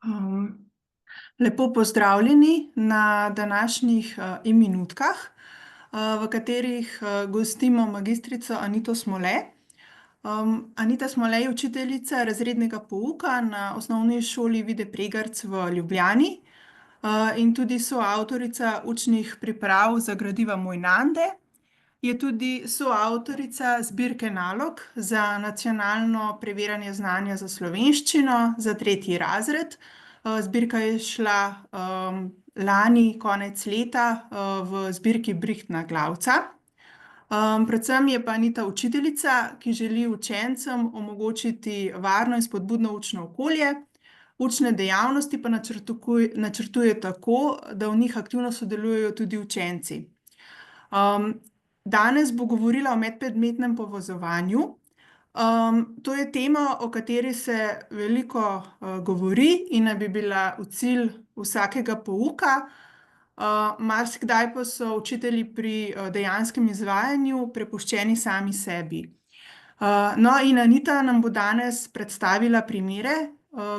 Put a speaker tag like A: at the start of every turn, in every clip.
A: Um, Lepo pozdravljeni na današnjih e-minutkah, v katerih gostimo magistrico Anito Smole. Anita Smole je učiteljica razrednega pouka na Osnovni šoli Vide Pregarc v Ljubljani in tudi soavtorica učnih priprav za gradiva Mojnande. Je tudi soavtorica zbirke nalog za nacionalno preverjanje znanja za slovenščino za 3. razred. Zbirka je šla lani konec leta v zbirki Brichtna Glavca. Predvsem je pa Anita učiteljica, ki želi učencem omogočiti varno in spodbudno učno okolje. Učne dejavnosti pa načrtuje tako, da v njih aktivno sodelujejo tudi učenci. Danes bo govorila o medpredmetnem povezovanju. To je tema, o kateri se veliko govori in naj bi bila v cilj vsakega pouka. Marsikdaj pa so učitelji pri dejanskem izvajanju prepuščeni sami sebi. No, in Anita nam bo danes predstavila primere,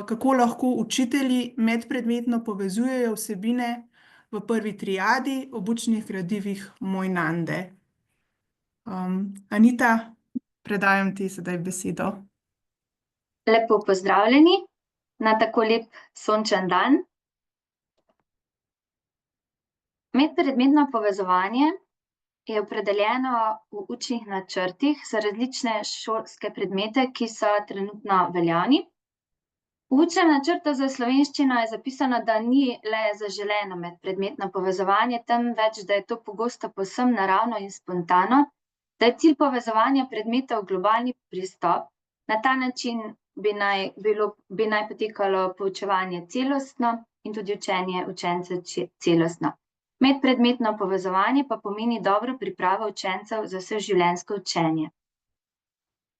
A: kako lahko učitelji medpredmetno povezujejo vsebine v prvi triadi ob učnih gradivih Mojnande. Anita, predajam ti sedaj besedo.
B: Lepo pozdravljeni na tako lep sončen dan. Medpredmetno povezovanje je opredeljeno v učnih načrtih za različne šolske predmete, ki so trenutno veljavni. V učnem načrtu za slovenščino je zapisano, da ni le zaželeno medpredmetno povezovanje, temveč da je to pogosto povsem naravno in spontano, da je cilj povezovanja predmetov globalni pristop. Na ta način bi naj potekalo poučevanje celostno in tudi učenje učencev celostno. Medpredmetno povezovanje pa pomeni dobro pripravo učencev za vseživljenjsko učenje.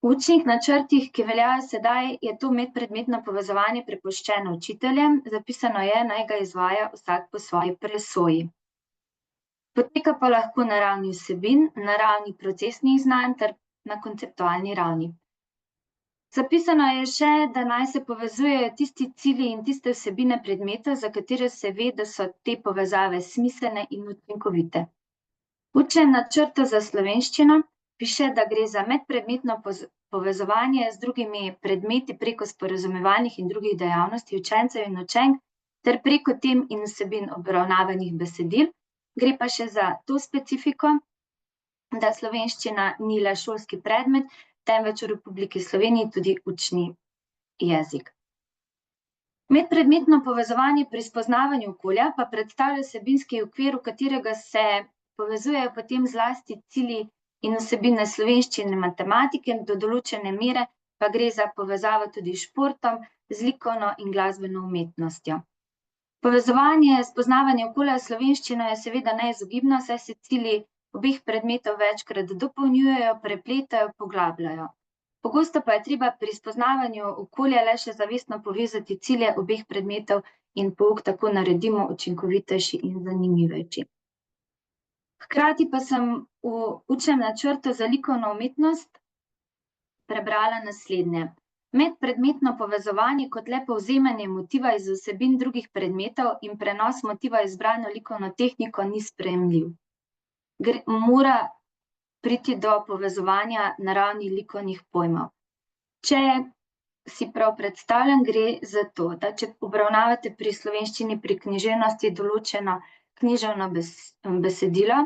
B: V učnih načrtih, ki veljajo sedaj, je to medpredmetno povezovanje prepuščeno učiteljem, zapisano je, naj ga izvaja vsak po svoji presoji. Poteka pa lahko na ravni vsebin, na ravni procesnih znanj ter na konceptualni ravni. Zapisano je še, da naj se povezujejo tisti cilji in tiste vsebine predmetov, za katere se ve, da so te povezave smiselne in učinkovite. V učnem načrtu za slovenščino piše, da gre za medpredmetno povezovanje z drugimi predmeti preko sporazumevalnih in drugih dejavnosti učencev in učenk ter preko tem in vsebin obravnavanih besedil. Gre pa še za to specifiko, da slovenščina ni le šolski predmet, temveč v Republiki Sloveniji tudi učni jezik. Medpredmetno povezovanje pri spoznavanju okolja pa predstavlja vsebinski okvir, v katerega se povezujejo potem zlasti cilji in vsebine slovenščine in matematike, do določene mere pa gre za povezavo tudi s športom, z likovno in glasbeno umetnostjo. Povezovanje spoznavanja okolja s slovenščino je seveda neizogibno, saj se cilji obeh predmetov večkrat dopolnjujejo, prepletajo, poglabljajo. Pogosto pa je treba pri spoznavanju okolja le še zavestno povezati cilje obeh predmetov in pouk tako naredimo učinkovitejši in zanimivejši. Hkrati pa sem v učnem načrtu za likovno umetnost prebrala naslednje. Medpredmetno povezovanje kot le povzemanje motiva iz vsebin drugih predmetov in prenos motiva izbrano likovno tehniko ni sprejemljiv. Mora priti do povezovanja na ravni likovnih pojmov. Če si prav predstavljam, gre za to, da če obravnavate pri slovenščini pri književnosti določeno književno besedilo,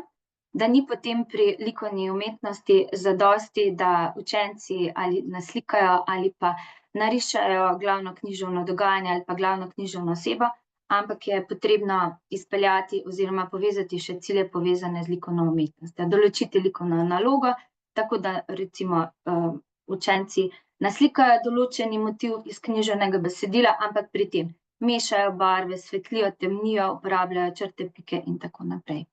B: da ni potem pri likovni umetnosti zadosti, da učenci ali naslikajo ali pa narišajo glavno književno dogajanje ali pa glavno književno osebo, ampak je potrebno izpeljati oziroma povezati še cilje povezane z likovno umetnostjo. Določiti likovno nalogo, tako da recimo učenci naslikajo določeni motiv iz književnega besedila, ampak pri tem mešajo barve, svetlijo, temnijo, uporabljajo črte, pike in tako naprej.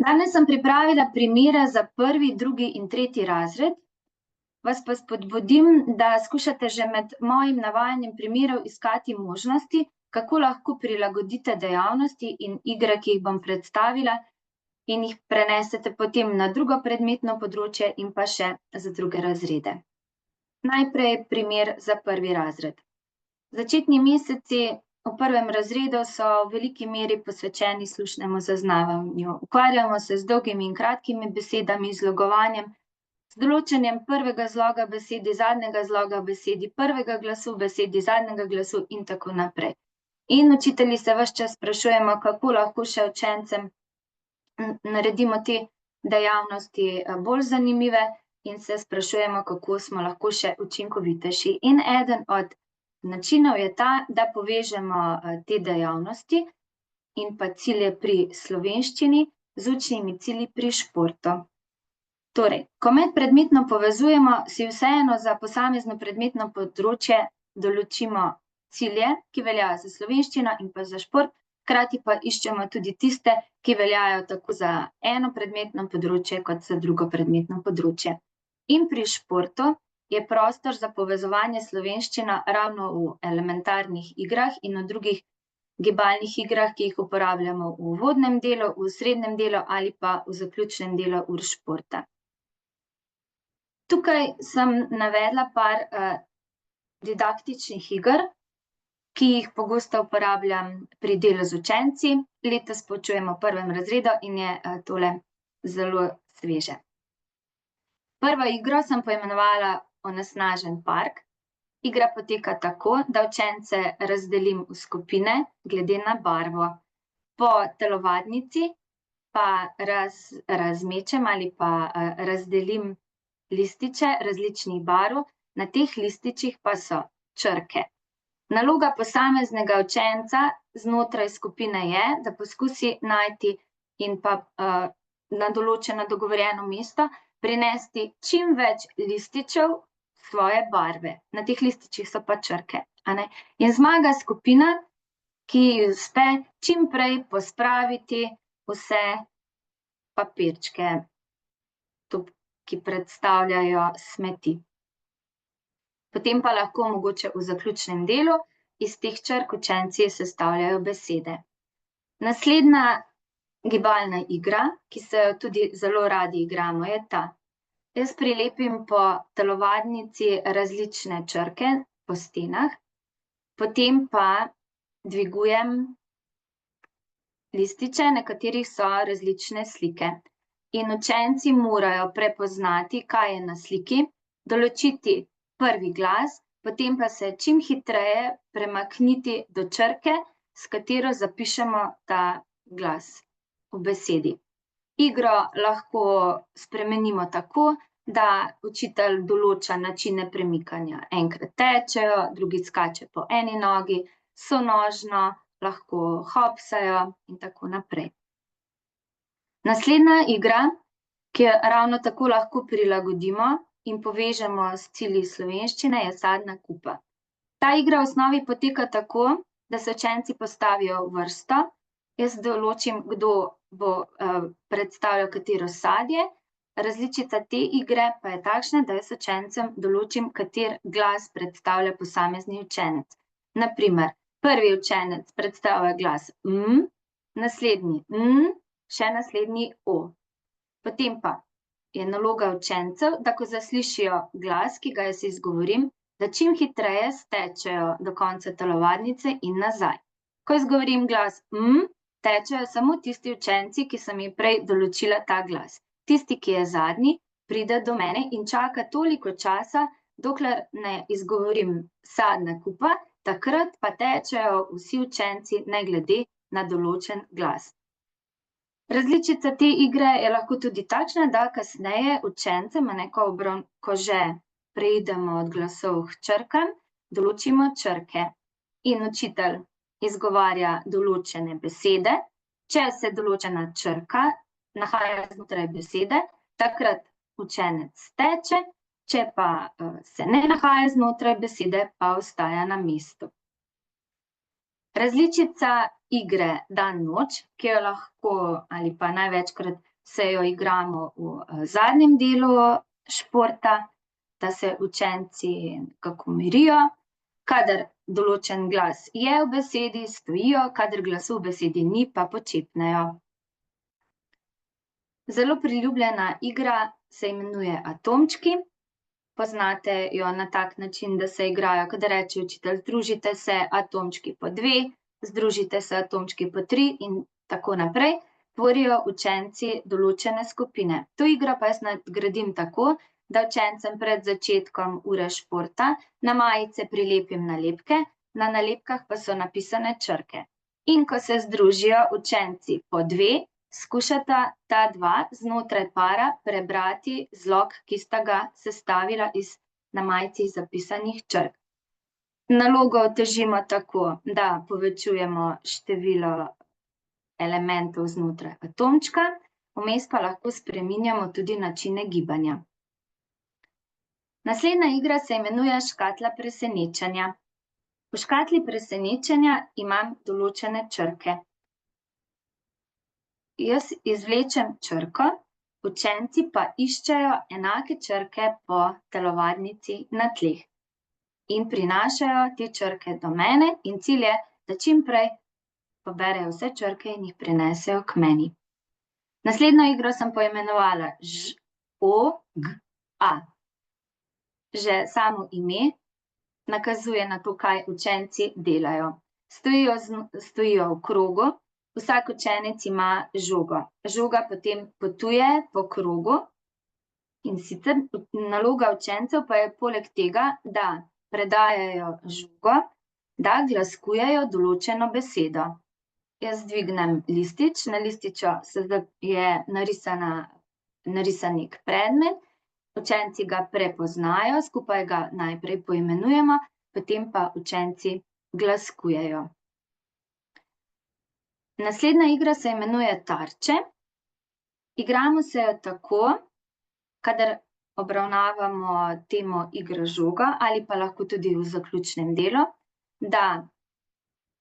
B: Danes sem pripravila primere za 1., 2. in 3. razred. Vas pa spodbudim, da skušate že med mojim navajanjem primerov iskati možnosti, kako lahko prilagodite dejavnosti in igre, ki jih bom predstavila, in jih prenesete potem na drugo predmetno področje in pa še za druge razrede. Najprej primer za 1. razred. Začetni meseci v 1. razredu so v veliki meri posvečeni slušnemu zaznavanju. Ukvarjamo se z dolgimi in kratkimi besedami, zlogovanjem, z določenjem prvega zloga besedi, zadnjega zloga besedi, prvega glasu besedi, zadnjega glasu in tako naprej. In učitelji se ves čas sprašujemo, kako lahko še učencem naredimo te dejavnosti bolj zanimive in se sprašujemo, kako smo lahko še učinkovitejši. In eden od načinov je ta, da povežemo te dejavnosti in pa cilje pri slovenščini z učnimi cilji pri športu. Torej, ko medpredmetno povezujemo, si vseeno za posamezno predmetno področje določimo cilje, ki veljajo za slovenščino in pa za šport, hkrati pa iščemo tudi tiste, ki veljajo tako za eno predmetno področje kot za drugo predmetno področje. In pri športu je prostor za povezovanje slovenščina ravno v elementarnih igrah in v drugih gibalnih igrah, ki jih uporabljamo v uvodnem delu, v srednjem delu ali pa v zaključnem delu ur športa. Tukaj sem navedla par didaktičnih iger, ki jih pogosto uporabljam pri delu z učenci. Letos poučujemo v 1. razredu in je tole zelo sveže. Prvo igro sem poimenovala Onesnažen park. Igra poteka tako, da učence razdelim v skupine glede na barvo. Po telovadnici pa razmečem ali pa razdelim lističe različnih barv, na teh lističih pa so črke. Naloga posameznega učenca znotraj skupine je, da poskusi najti in pa na določeno dogovorjeno mesto prinesti čim več lističev svoje barve. Na teh lističih so pa črke, a ne? In zmaga skupina, ki uspe čim prej pospraviti vse papirčke, ki predstavljajo smeti. Potem pa lahko mogoče v zaključnem delu iz teh črk učenci sestavljajo besede. Naslednja gibalna igra, ki se jo tudi zelo radi igramo, je ta. Jaz prilepim po telovadnici različne črke po stenah, potem pa dvigujem lističe, na katerih so različne slike. In učenci morajo prepoznati, kaj je na sliki, določiti prvi glas, potem pa se čim hitreje premakniti do črke, s katero zapišemo ta glas v besedi. Igro lahko spremenimo tako, da učitelj določa načine premikanja. Enkrat tečejo, drugi skače po eni nogi, sonožno, lahko hopsajo in tako naprej. Naslednja igra, ki jo ravno tako lahko prilagodimo in povežemo s cilji slovenščine, je Sadna kupa. Ta igra v osnovi poteka tako, da se učenci postavijo v vrsto, jaz določim, kdo bo predstavljal katero sadje, različica te igre pa je takšna, da jaz učencem določim, kater glas predstavlja posamezni učenec. Na primer, prvi učenec predstavlja glas naslednji še naslednji o. Potem pa je naloga učencev, da ko zaslišijo glas, ki ga jaz izgovorim, da čim hitreje stečejo do konca telovadnice in nazaj. Ko izgovorim glas tečejo samo tisti učenci, ki sem jim prej določila ta glas. Tisti, ki je zadnji, pride do mene in čaka toliko časa, dokler ne izgovorim Sadna kupa, takrat pa tečejo vsi učenci ne glede na določen glas. Različica te igre je lahko tudi takšna, da kasneje učencem, ko že preidemo od glasov k črkam, določimo črke. In učitelj izgovarja določene besede. Če se določena črka nahaja znotraj besede, takrat učenec teče, če pa se ne nahaja znotraj besede, pa ostaja na mestu. Različica igre dan-noč, ki jo lahko ali pa največkrat se jo igramo v zadnjem delu športa, da se učenci nekako umirijo, kadar določen glas je v besedi, stojijo, kadar glasu v besedi ni, pa počepnejo. Zelo priljubljena igra se imenuje Atomčki. poznate jo na tak način, da se igrajo, ko da reče učitelj, združite se atomčki po 2, združite se atomčki po 3 in tako naprej, tvorijo učenci določene skupine. To igro pa jaz nadgradim tako, da učencem pred začetkom ure športa na majice prilepim nalepke, na nalepkah pa so napisane črke. In ko se združijo učenci po 2, skušata ta dva znotraj para prebrati zlog, ki sta ga sestavila iz na majici zapisanih črk. Nalogo otežimo tako, da povečujemo število elementov znotraj atomčka, vmes pa lahko spreminjamo tudi načine gibanja. Naslednja igra se imenuje škatla presenečenja. V škatli presenečenja imam določene črke. Jaz izvlečem črko, učenci pa iščejo enake črke po telovadnici na tleh in prinašajo te črke do mene in cilj je, da čim prej poberejo vse črke in jih prinesejo k meni. Naslednjo igro sem poimenovala Ž, O, G, A. Že samo ime nakazuje na to, kaj učenci delajo. Stojijo v krogu, vsak učenec ima žogo. Žoga potem potuje po krogu in sicer naloga učencev pa je poleg tega, da predajajo žogo, da glaskujejo določeno besedo. Jaz dvignem listič, na lističu je narisan nek predmet, učenci ga prepoznajo, skupaj ga najprej poimenujemo, potem pa učenci glaskujejo. Naslednja igra se imenuje tarče. Igramo se jo tako, kadar obravnavamo temo igre žoga ali pa lahko tudi v zaključnem delu, da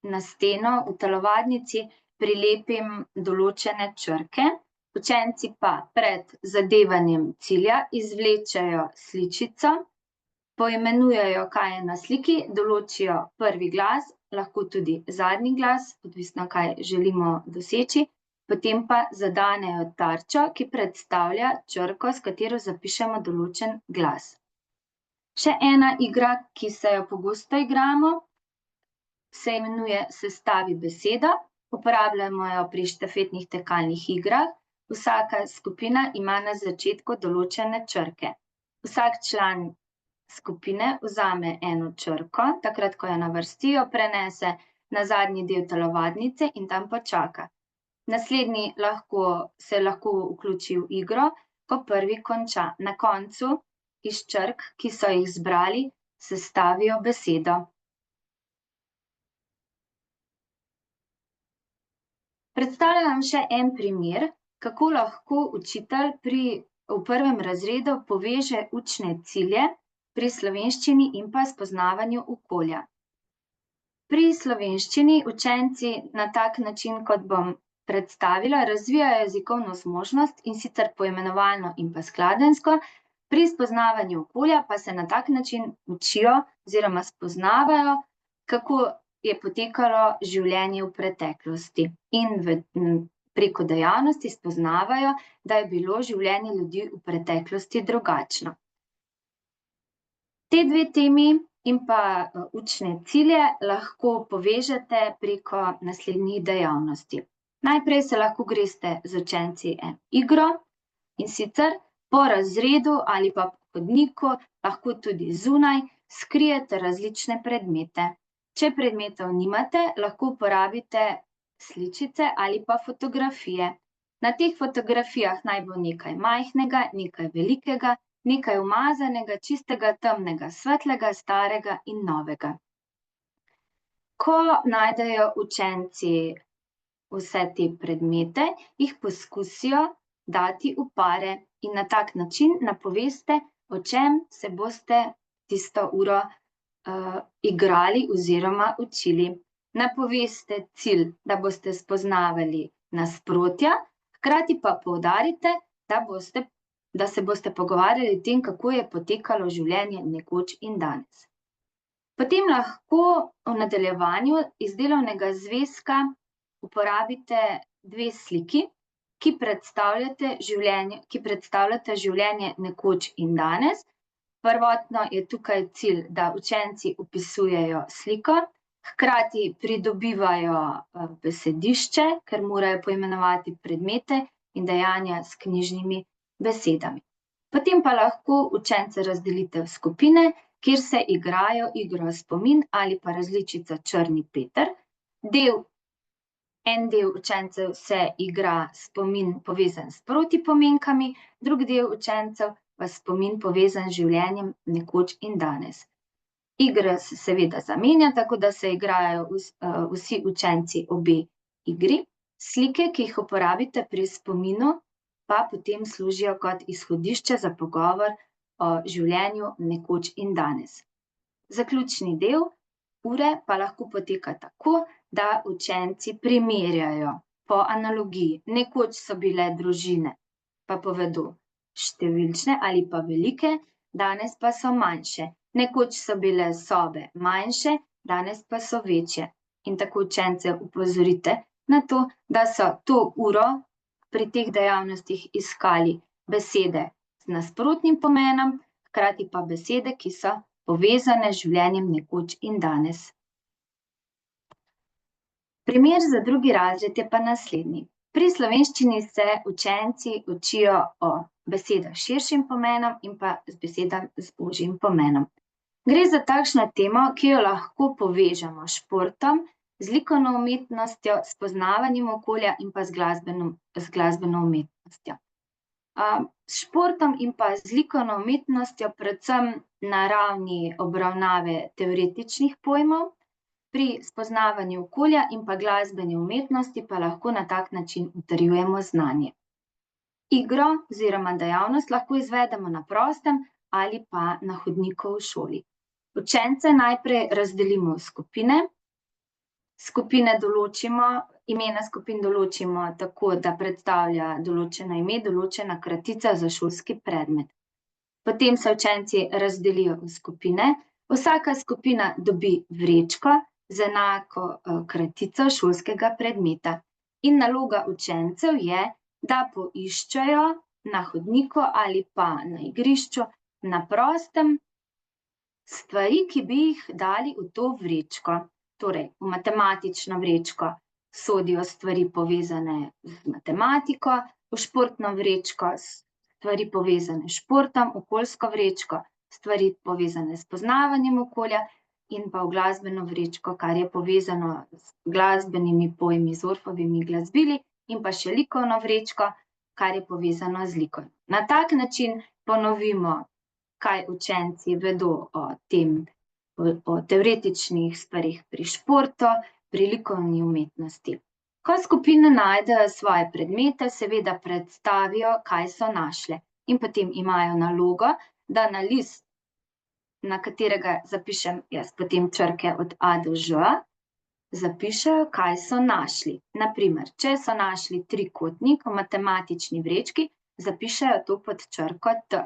B: na steno v telovadnici prilepim določene črke, učenci pa pred zadevanjem cilja izvlečejo sličico, poimenujejo, kaj je na sliki, določijo prvi glas, lahko tudi zadnji glas, odvisno, kaj želimo doseči, potem pa zadanejo tarčo, ki predstavlja črko, s katero zapišemo določen glas. Še ena igra, ki se jo pogosto igramo, se imenuje Sestavi besedo. Uporabljamo jo pri štafetnih tekalnih igrah. Vsaka skupina ima na začetku določene črke. Vsak član skupine vzame eno črko, takrat, ko jo navrstijo, prenese na zadnji del telovadnice in tam počaka. Naslednji se lahko vključi v igro, ko prvi konča. Na koncu iz črk, ki so jih zbrali, sestavijo besedo. Predstavljam še en primer, kako lahko učitelj v prvem razredu poveže učne cilje pri slovenščini in pa spoznavanju okolja. Pri slovenščini učenci na tak način, kot bom predstavila, razvijajo jezikovno zmožnost, in sicer poimenovalno in pa skladenjsko, pri spoznavanju okolja pa se na tak način učijo oziroma spoznavajo, kako je potekalo življenje v preteklosti in preko dejavnosti spoznavajo, da je bilo življenje ljudi v preteklosti drugačno. Te dve temi in pa učne cilje lahko povežete preko naslednjih dejavnosti. Najprej se lahko greste z učenci eno igro, in sicer po razredu ali pa po hodniku, lahko tudi zunaj, skrijete različne predmete. Če predmetov nimate, lahko uporabite sličice ali pa fotografije. Na teh fotografijah naj bo nekaj majhnega, nekaj velikega, nekaj umazanega, čistega, temnega, svetlega, starega in novega. Ko najdejo učenci vse te predmete, jih poskusijo dati v pare in na tak način napoveste, o čem se boste tisto uro igrali oziroma učili. Napoveste cilj, da boste spoznavali nasprotja, hkrati pa poudarite, da se boste pogovarjali o tem, kako je potekalo življenje nekoč in danes. Potem lahko v nadaljevanju iz delovnega zvezka uporabite dve sliki, ki predstavljata življenje nekoč in danes. Prvotno je tukaj cilj, da učenci opisujejo sliko, hkrati pridobivajo besedišče, ker morajo poimenovati predmete in dejanja s knjižnimi besedami. Potem pa lahko učence razdelite v skupine, kjer se igrajo igro spomin ali pa različica Črni Peter. En del učencev se igra spomin povezan s protipomenkami, drug del učencev pa spomin povezan z življenjem nekoč in danes. Igra se seveda zamenja, tako da se igrajo vsi učenci obe igri. Slike, ki jih uporabite pri spominu, pa potem služijo kot izhodišče za pogovor o življenju nekoč in danes. Zaključni del ure pa lahko poteka tako, da učenci primerjajo po analogiji. Nekoč so bile družine, pa povedo številčne ali pa velike, danes pa so manjše. Nekoč so bile sobe manjše, danes pa so večje. In tako učence opozorite na to, da so to uro pri teh dejavnostih iskali besede z nasprotnim pomenom, hkrati pa besede, ki so povezane z življenjem nekoč in danes. Primer za drugi razred je pa naslednji. Pri slovenščini se učenci učijo o besedah s širšim pomenom in pa z besedami z ožjim pomenom. Gre za takšno temo, ki jo lahko povežemo s športom, z likovno umetnostjo, s poznavanjem okolja in pa z glasbeno umetnostjo. S športom in pa z likovno umetnostjo predvsem na ravni obravnave teoretičnih pojmov, pri spoznavanju okolja in pa glasbeni umetnosti pa lahko na tak način utrjujemo znanje. Igro oziroma dejavnost lahko izvedemo na prostem ali pa na hodniku v šoli. Učence najprej razdelimo v skupine. Imena skupin določimo tako, da predstavlja določeno ime, določena kratica za šolski predmet. Potem se učenci razdelijo v skupine. Vsaka skupina dobi vrečko z enako kratico šolskega predmeta. In naloga učencev je, da poiščejo na hodniku ali pa na igrišču na prostem stvari, ki bi jih dali v to vrečko. Torej, v matematično vrečko sodijo stvari povezane z matematiko, v športno vrečko stvari povezane s športom, okoljsko vrečko stvari povezane s poznavanjem okolja in pa v glasbeno vrečko, kar je povezano z glasbenimi pojmi, z Orffovimi glasbili, in pa še likovno vrečko, kar je povezano z likom. Na tak način ponovimo, kaj učenci vedo o teoretičnih stvarih pri športu, pri likovni umetnosti. Ko skupine najdejo svoje predmete, seveda predstavijo, kaj so našle. In potem imajo nalogo, da na list, na katerega zapišem jaz potem črke od A do Ž, zapišejo, kaj so našli. Naprimer, če so našli trikotnik v matematični vrečki, zapišejo to pod črko T.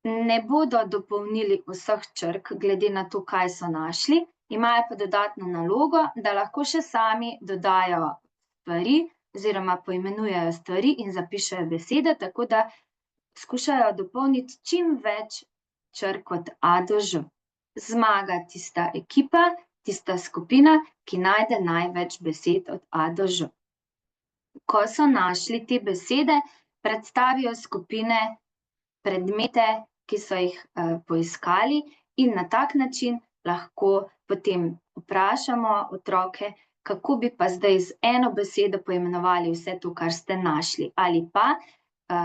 B: Ne bodo dopolnili vseh črk glede na to, kaj so našli, imajo pa dodatno nalogo, da lahko še sami dodajo stvari oziroma poimenujejo stvari in zapišejo besede, tako da skušajo dopolniti čim več črk od A do Ž. Zmaga tista ekipa, tista skupina, ki najde največ besed od A do Ž. Ko so našli te besede, predstavijo skupine predmete, ki so jih poiskali, in na tak način lahko potem vprašamo otroke, kako bi pa zdaj z eno besedo poimenovali vse to, kar ste našli, ali pa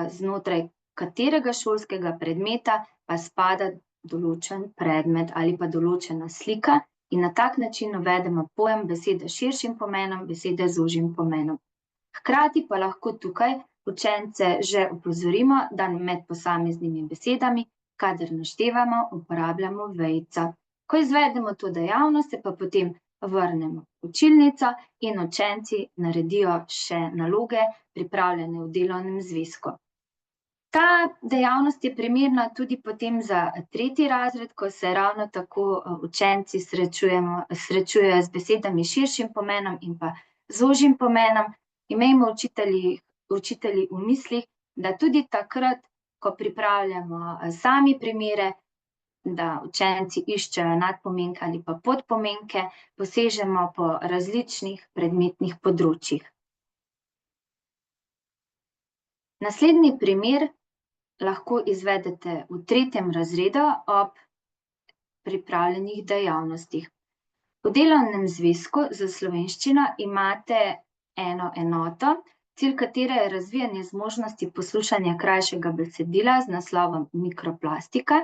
B: znotraj katerega šolskega predmeta pa spada določen predmet ali pa določena slika, in na tak način uvedemo pojem besede s širšim pomenom, besede z ožjim pomenom. Hkrati pa lahko tukaj učence že opozorimo, da med posameznimi besedami, kadar naštevamo, uporabljamo vejico. Ko izvedemo to dejavnost, se pa potem vrnemo v učilnico in učenci naredijo še naloge, pripravljene v delovnem zvezku. Ta dejavnost je primerna tudi potem za 3. razred, ko se ravno tako učenci srečujejo z besedami s širšim pomenom in pa z ožjim pomenom. Imejmo učitelji v mislih, da tudi takrat, ko pripravljamo sami primere, da učenci iščejo nadpomenke ali pa podpomenke, posežemo po različnih predmetnih področjih. Naslednji primer lahko izvedete v 3. razredu ob pripravljenih dejavnostih. V delovnem zvezku za slovenščino imate eno enoto, cilj katere je razvijanje zmožnosti poslušanja krajšega besedila z naslovom Mikroplastika.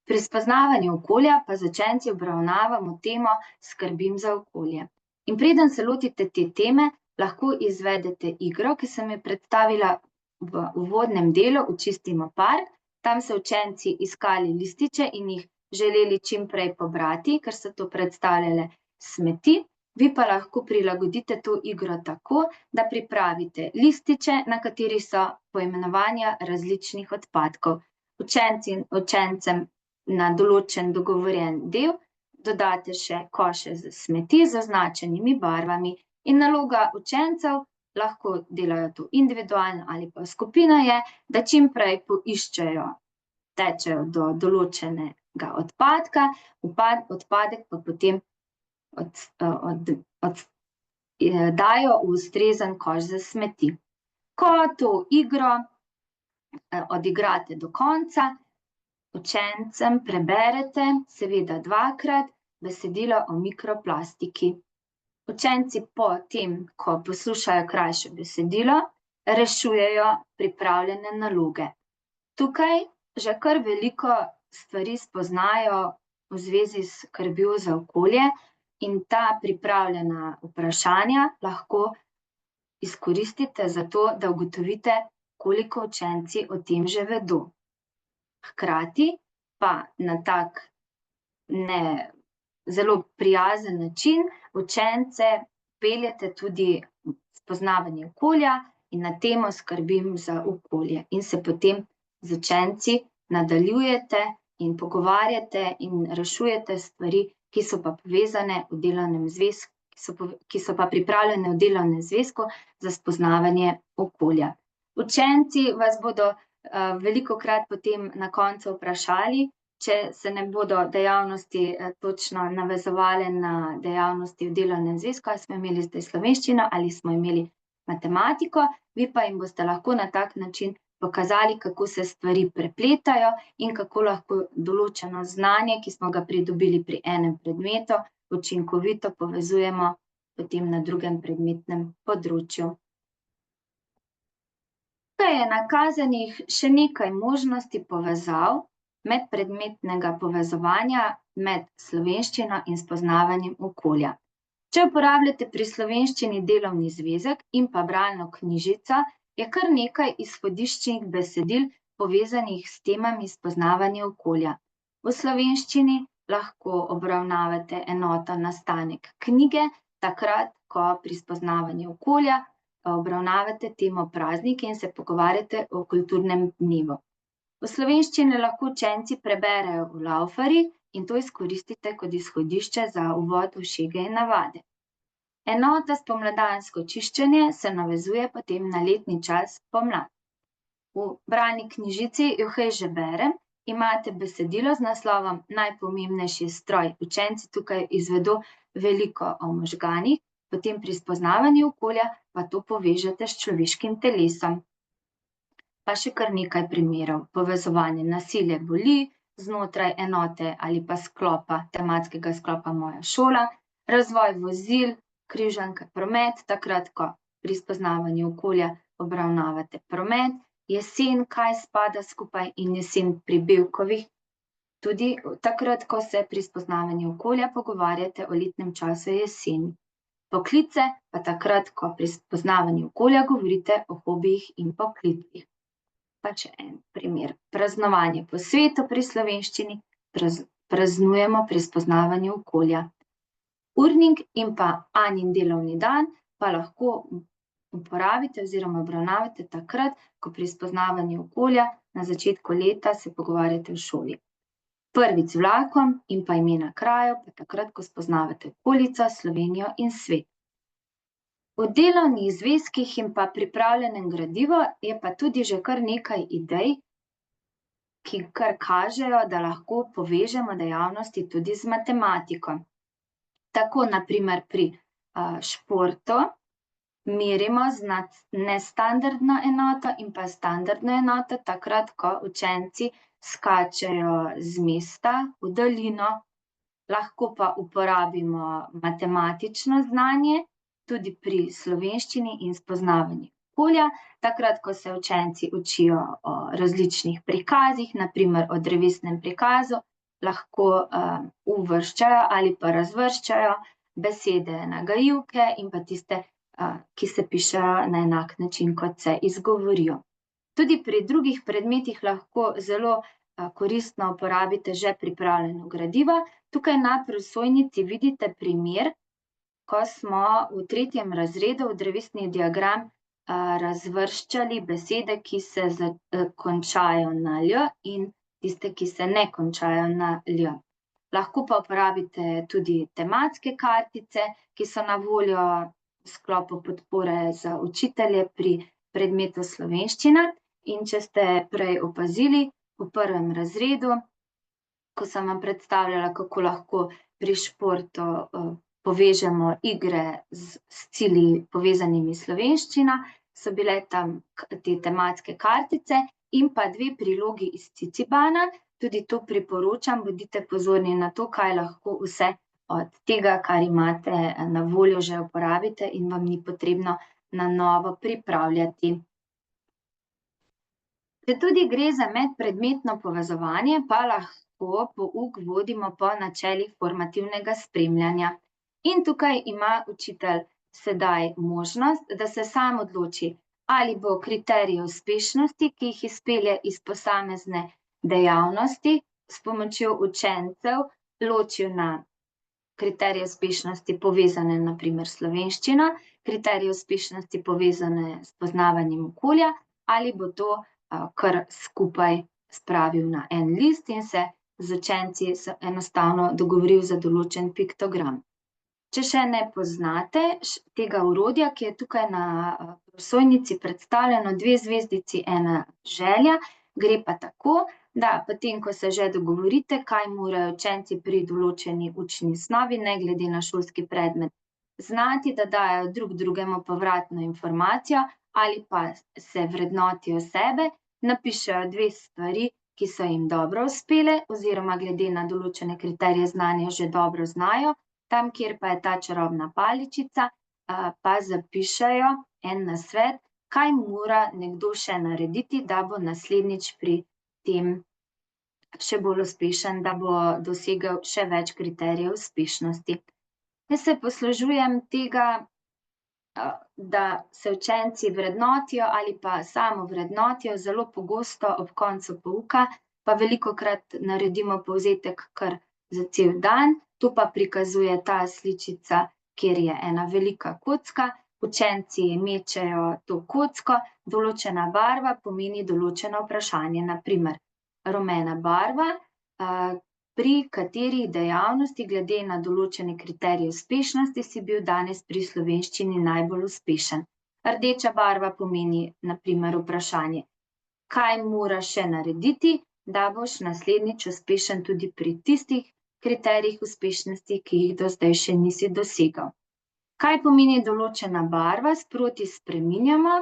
B: Pri spoznavanju okolja pa z učenci obravnavamo temo Skrbim za okolje. In preden se lotite te teme, lahko izvedete igro, ki sem jo predstavila v uvodnem delu Očistimo park. Tam so učenci iskali lističe in jih želeli čim prej pobrati, ker so to predstavljale smeti. Vi pa lahko prilagodite to igro tako, da pripravite lističe, na katerih so poimenovanja različnih odpadkov. Učencem na določen dogovorjen del dodate še koše za smeti z označenimi barvami. In naloga učencev, lahko delajo to individualno ali pa skupina, je, da čim prej poiščejo, tečejo do določenega odpadka, odpadek pa potem dajo v ustrezen koš za smeti. Ko to igro odigrate do konca, učencem preberete, seveda 2-krat, besedilo o mikroplastiki. Učenci po tem, ko poslušajo krajše besedilo, rešujejo pripravljene naloge. Tukaj že kar veliko stvari spoznajo v zvezi s skrbjo za okolje in ta pripravljena vprašanja lahko izkoristite za to, da ugotovite, koliko učenci o tem že vedo. Hkrati pa na tak zelo prijazen način učence peljete tudi spoznavanje okolja in na temo Skrbim za okolje. In se potem z učenci nadaljujete in pogovarjate in rešujete stvari, ki so pa povezane v delovnem zvezku, ki so pa pripravljene v delovnem zvezku za spoznavanje okolja. Učenci vas bodo velikokrat potem na koncu vprašali, če se ne bodo dejavnosti točno navezovale na dejavnosti v delovnem zvezku, ali smo imeli zdaj slovenščino ali smo imeli matematiko, vi pa jim boste lahko na tak način pokazali, kako se stvari prepletajo in kako lahko določeno znanje, ki smo ga pridobili pri enem predmetu, učinkovito povezujemo potem na drugem predmetnem področju. Tukaj je nakazanih še nekaj možnosti povezav medpredmetnega povezovanja med slovenščino in spoznavanjem okolja. Če uporabljate pri slovenščini delovni zvezek in pa bralno knjižico, je kar nekaj izhodiščnih besedil povezanih s temami spoznavanja okolja. V slovenščini lahko obravnavate enoto nastanek knjige, takrat, ko pri spoznavanju okolja obravnavate temo praznike in se pogovarjate o kulturnem dnevu. V slovenščini lahko učenci preberejo v Laufarjih in to izkoristite kot izhodišče za uvod v šege in navade. Enota spomladansko čiščenje se navezuje potem na letni čas pomlad. V bralni knjižici Johej že berem imate besedilo z naslovom Najpomembnejši stroj. Učenci tukaj izvedo veliko o možganih, potem pri spoznavanju okolja pa to povežete s človeškim telesom. Pa še kar nekaj primerov. Povezovanje nasilje boli znotraj enote ali pa sklopa, tematskega sklopa Moja šola, razvoj vozil, križanka, promet, takrat, ko pri spoznavanju okolja obravnavate promet, jesen, kaj spada skupaj in jesen pri Bevkovih, tudi takrat, ko se pri spoznavanju okolja pogovarjate o letnem času jeseni. Poklice pa takrat, ko pri spoznavanju okolja govorite o hobijih in poklicih. Pa še en primer. Praznovanje po svetu pri slovenščini, praznujemo pri spoznavanju okolja. Urnik in pa Anjin delovni dan pa lahko uporabite oziroma obravnavate takrat, ko pri spoznavanju okolja na začetku leta se pogovarjate v šoli. Prvič z vlakom in pa imena krajev pa takrat, ko spoznavate okolico, Slovenijo in svet. V delovnih zvezkih in pa pripravljenem gradivu je pa tudi že kar nekaj idej, ki kar kažejo, da lahko povežemo dejavnosti tudi z matematiko. Tako na primer pri športu merimo z nestandardno enoto in pa standardno enoto, takrat, ko učenci skačejo z mesta v daljino. Lahko pa uporabimo matematično znanje tudi pri slovenščini in spoznavanju okolja, takrat, ko se učenci učijo o različnih prikazih, na primer o drevesnem prikazu, lahko uvrščajo ali pa razvrščajo besede nagajivke in pa tiste, ki se pišejo na enak način, kot se izgovorijo. Tudi pri drugih predmetih lahko zelo koristno uporabite že pripravljeno gradivo. Tukaj na prosojnici vidite primer, ko smo v 3. razredu v drevesni diagram razvrščali besede, ki se končajo na L, in tiste, ki se ne končajo na L. Lahko pa uporabite tudi tematske kartice, ki so na voljo v sklopu podpore za učitelje pri predmetu slovenščina. In če ste prej opazili, v 1. razredu, ko sem vam predstavljala, kako lahko pri športu povežemo igre s cilji povezanimi s slovenščino, so bile tam te tematske kartice in pa 2 prilogi iz Cicibana. Tudi to priporočam, bodite pozorni na to, kaj lahko vse od tega, kar imate na voljo, že uporabite in vam ni potrebno na novo pripravljati. Če tudi gre za medpredmetno povezovanje, pa lahko pouk vodimo po načelih formativnega spremljanja. In tukaj ima učitelj sedaj možnost, da se sam odloči, ali bo kriterije uspešnosti, ki jih izpelje iz posamezne dejavnosti, s pomočjo učencev ločil na kriterije uspešnosti povezane, na primer slovenščina, kriterije uspešnosti povezane s poznavanjem okolja, ali bo to kar skupaj spravil na en list in se z učenci enostavno dogovoril za določen piktogram. Če še ne poznate tega orodja, ki je tukaj na prosojnici predstavljeno, 2 zvezdici, 1 želja, gre pa tako, da potem, ko se že dogovorite, kaj morajo učenci pri določeni učni snovi, ne glede na šolski predmet, znati, da dajo drug drugemu povratno informacijo ali pa se vrednotijo sebe, napišejo 2 stvari, ki so jim dobro uspele oziroma glede na določene kriterije znanja že dobro znajo, tam, kjer pa je ta čarobna paličica, pa zapišejo en nasvet, kaj mora nekdo še narediti, da bo naslednjič pri tem še bolj uspešen, da bo dosegel še več kriterijev uspešnosti. Jaz se poslužujem tega, da se učenci vrednotijo ali pa samovrednotijo zelo pogosto ob koncu pouka, pa velikokrat naredimo povzetek kar za cel dan. To pa prikazuje ta sličica, kjer je ena velika kocka, učenci mečejo to kocko, določena barva pomeni določeno vprašanje, na primer rumena barva, pri kateri dejavnosti glede na določene kriterije uspešnosti si bil danes pri slovenščini najbolj uspešen. Rdeča barva pomeni, na primer, vprašanje, kaj moraš še narediti, da boš naslednjič uspešen tudi pri tistih kriterijih uspešnosti, ki jih do zdaj še nisi dosegel. Kaj pomeni določena barva, sproti spreminjamo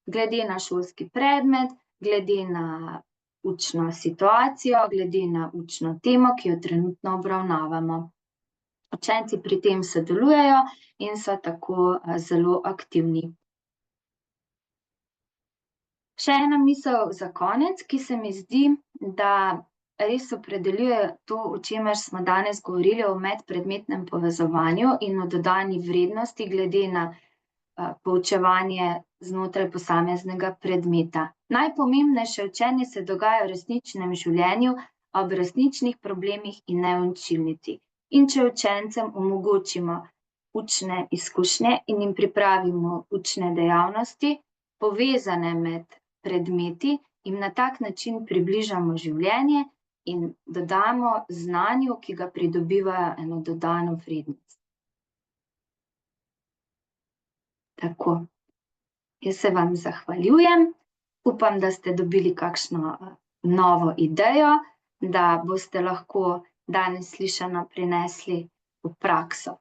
B: glede na šolski predmet, glede na učno situacijo, glede na učno temo, ki jo trenutno obravnavamo. Učenci pri tem sodelujejo in so tako zelo aktivni. Še ena misel za konec, ki se mi zdi, da res opredeljuje to, o čemer smo danes govorili, o medpredmetnem povezovanju in o dodani vrednosti glede na poučevanje znotraj posameznega predmeta. Najpomembnejše učenje se dogaja v resničnem življenju, ob resničnih problemih in ne v učilnici. In če učencem omogočimo učne izkušnje in jim pripravimo učne dejavnosti, povezane med predmeti, jim na tak način približamo življenje in dodamo znanju, ki ga pridobivajo, eno dodano vrednost. Tako. Jaz se vam zahvaljujem. Upam, da ste dobili kakšno novo idejo, da boste lahko danes slišano prinesli v prakso.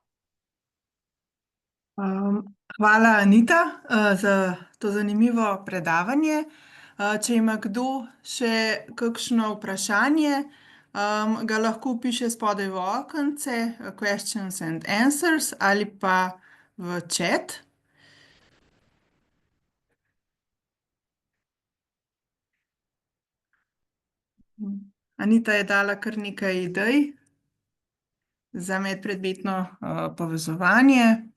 A: Hvala, Anita, za to zanimivo predavanje. Če ima kdo še kakšno vprašanje, ga lahko piše spodaj v okence, questions and answers ali pa v chat. Anita je dala kar nekaj idej za medpredmetno povezovanje.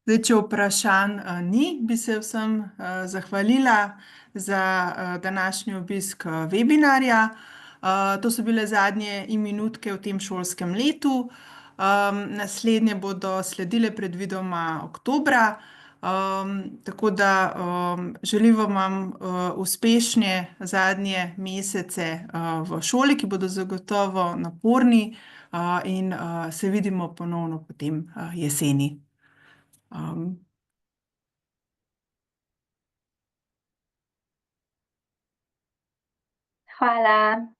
A: Zdaj, če vprašanj ni, bi se vsem zahvalila za današnji obisk webinarja. To so bile zadnje minutke v tem šolskem letu. Naslednje bodo sledile predvidoma oktobra. Tako da želim vam uspešne zadnje mesece v šoli, ki bodo zagotovo naporni, in se vidimo ponovno potem jeseni.
B: Hvala.